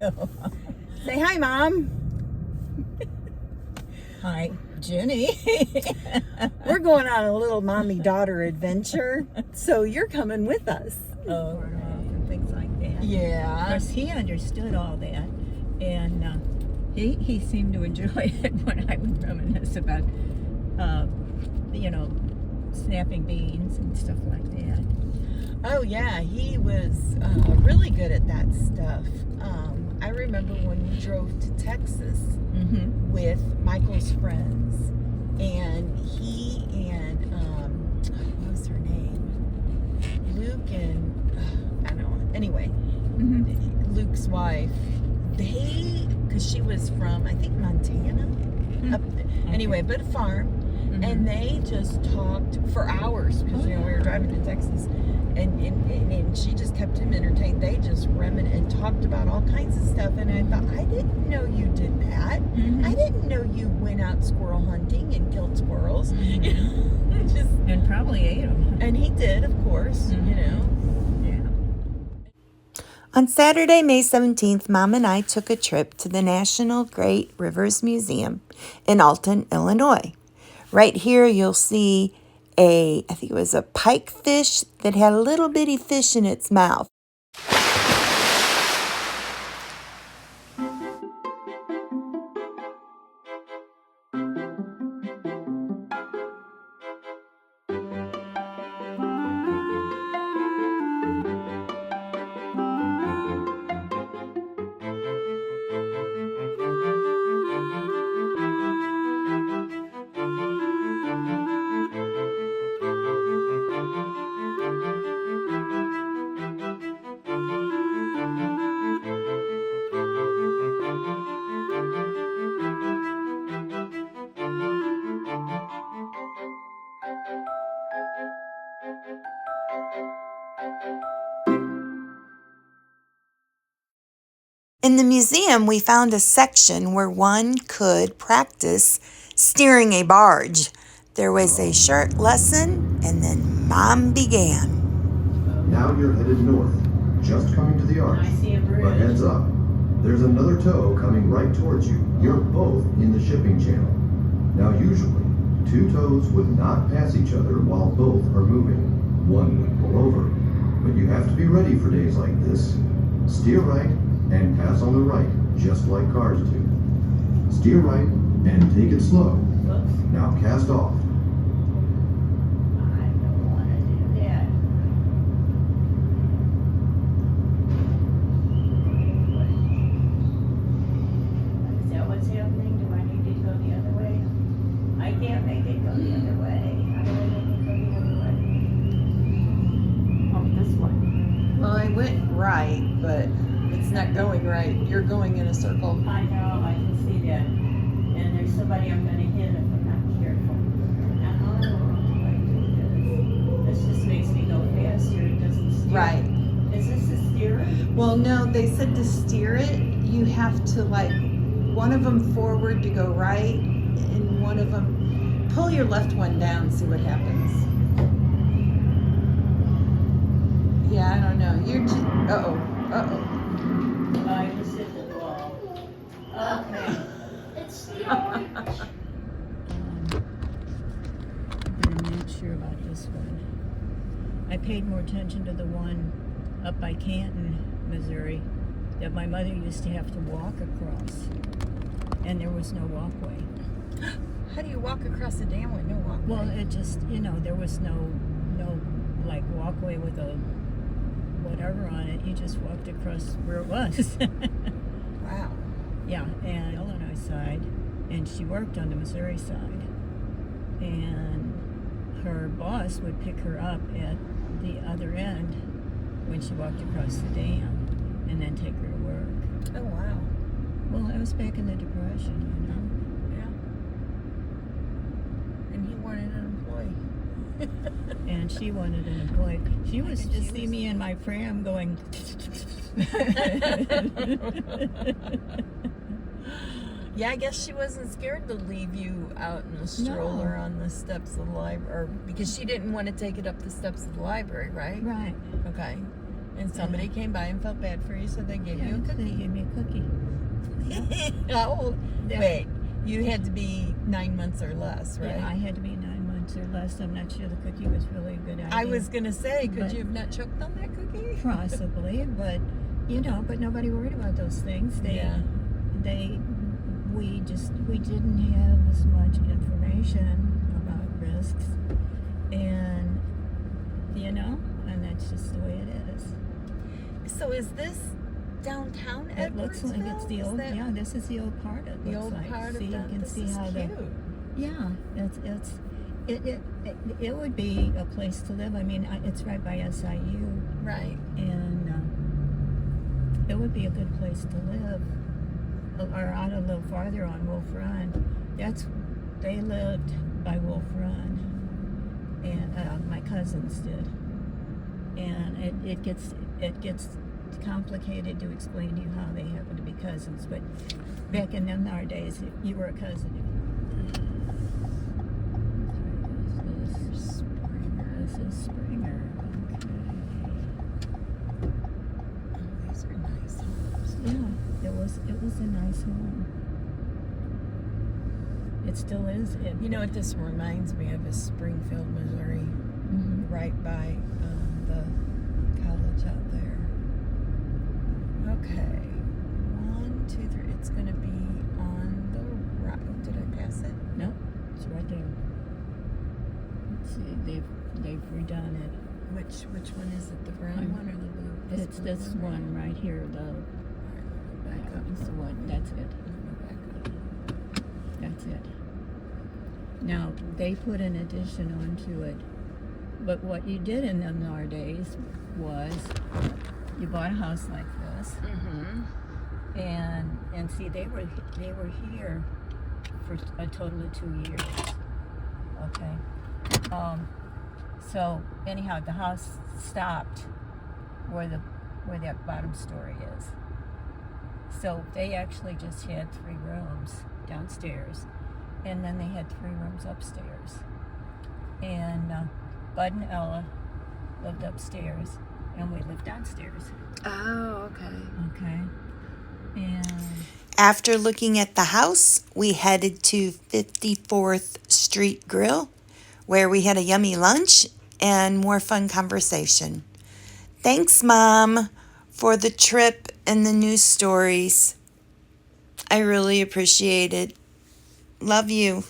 Say hi, Mom. Hi, Jenny. We're going on a little mommy-daughter adventure, so you're coming with us. Oh, and things like that. Of Yeah. course, he understood all that, and he seemed to enjoy it when I would reminisce about, snapping beans and stuff like that. Oh, yeah, he was really good at that stuff. I remember when we drove to Texas with Michael's friends, and he and, what was her name? Luke and, I don't know, anyway, Luke's wife, because she was from, I think, Montana, up there. Anyway, but a farm. And they just talked for hours because we were driving to Texas, and she just kept him entertained. They just reminisced and talked about all kinds of stuff. And I thought, I didn't know you did that. I didn't know you went out squirrel hunting and killed squirrels. You know, just And probably ate them. and he did, of course. You know. Yeah. On Saturday, May 17th, Mom and I took a trip to the National Great Rivers Museum in Alton, Illinois. Right here, you'll see I think it was a pikefish that had a little bitty fish in its mouth. In the museum, we found a section where one could practice steering a barge. There was a short lesson, and then Mom began. Now you're headed north, just coming to the arch. I see a bridge. But heads up, there's another tow coming right towards you. You're both in the shipping channel. Now usually, two tows would not pass each other while both are moving. One would pull over. But you have to be ready for days like this. Steer right and pass on the right, just like cars do. Steer right and take it slow. Now cast off. I don't want to do that. Is that what's happening? Do I need to go the other way? I can't make it go the other way. How do I make it go the other way? Oh, this way. Well, I went right, but it's not going right. You're going in a circle. I know, I can see that. And there's somebody I'm gonna hit if I'm not careful. Now, how do I do this? This just makes me go faster, it doesn't steer. Right. Is this a steer? Well, no, they said to steer it, you have to one of them forward to go right, and one of them, pull your left one down, see what happens. Yeah, I don't know. You're just, uh-oh. I just hit the wall. Okay. It's the orange. I'm not sure about this one. I paid more attention to the one up by Canton, Missouri, that my mother used to have to walk across. And there was no walkway. How do you walk across the dam with no walkway? Well, it just, there was no walkway with a whatever on it. You just walked across where it was. Wow. Yeah, and Illinois side, and she worked on the Missouri side. And her boss would pick her up at the other end when she walked across the dam, and then take her to work. Oh, wow. Well, that was back in the Depression, Yeah. And he wanted an employee. And she wanted an employee. She was to see me in my pram going. Yeah, I guess she wasn't scared to leave you out in a stroller on the steps of the library, because she didn't want to take it up the steps of the library, right? Right. Okay. And somebody came by and felt bad for you, so they gave you a They cookie. gave me a cookie. How old? Yeah. Wait, you had to be 9 months or less, right? Yeah, I had to be 9 months or less. I'm not sure the cookie was really a good idea. I was gonna say, could But- you have not choked on that cookie? Possibly, but but nobody worried about those things. Yeah. We didn't have as much information about risks, and and that's just the way it is. So is this downtown It looks like it's the Edwardsville? old. Is that Yeah, this is the old part. It the looks old like. part See, of that? you can This see is how cute. Yeah, it would be a place to live. I mean, it's right by SIU, Right. and it would be a good place to live. Or out a little farther on Wolf Run. They lived by Wolf Run, and my cousins did. And it gets complicated to explain to you how they happen to be cousins. But back in them our days, you were a cousin. This is Springer. Oh, these are nice homes. Yeah, it was a nice home. It still is. You know what this reminds me of is Springfield, Missouri, right by the college out there. Okay, 1, 2, 3. It's gonna be on the right. Did I pass it? No, it's right there. Let's see, they've redone it. Which one is it? The brown one or the blue? It's blue this one right here. Back up. It's the one. That's it. Back up. That's it. Now they put an addition onto it, but what you did in them nowadays was you bought a house like this, and see they were here for a total of 2 years. Okay. So anyhow, the house stopped where that bottom story is. So they actually just had 3 rooms downstairs, and then they had 3 rooms upstairs. And Bud and Ella lived upstairs, and we lived downstairs. Oh, okay. Okay. And After looking at the house, we headed to 54th Street Grill, where we had a yummy lunch and more fun conversation. Thanks, Mom, for the trip and the news stories. I really appreciate it. Love you.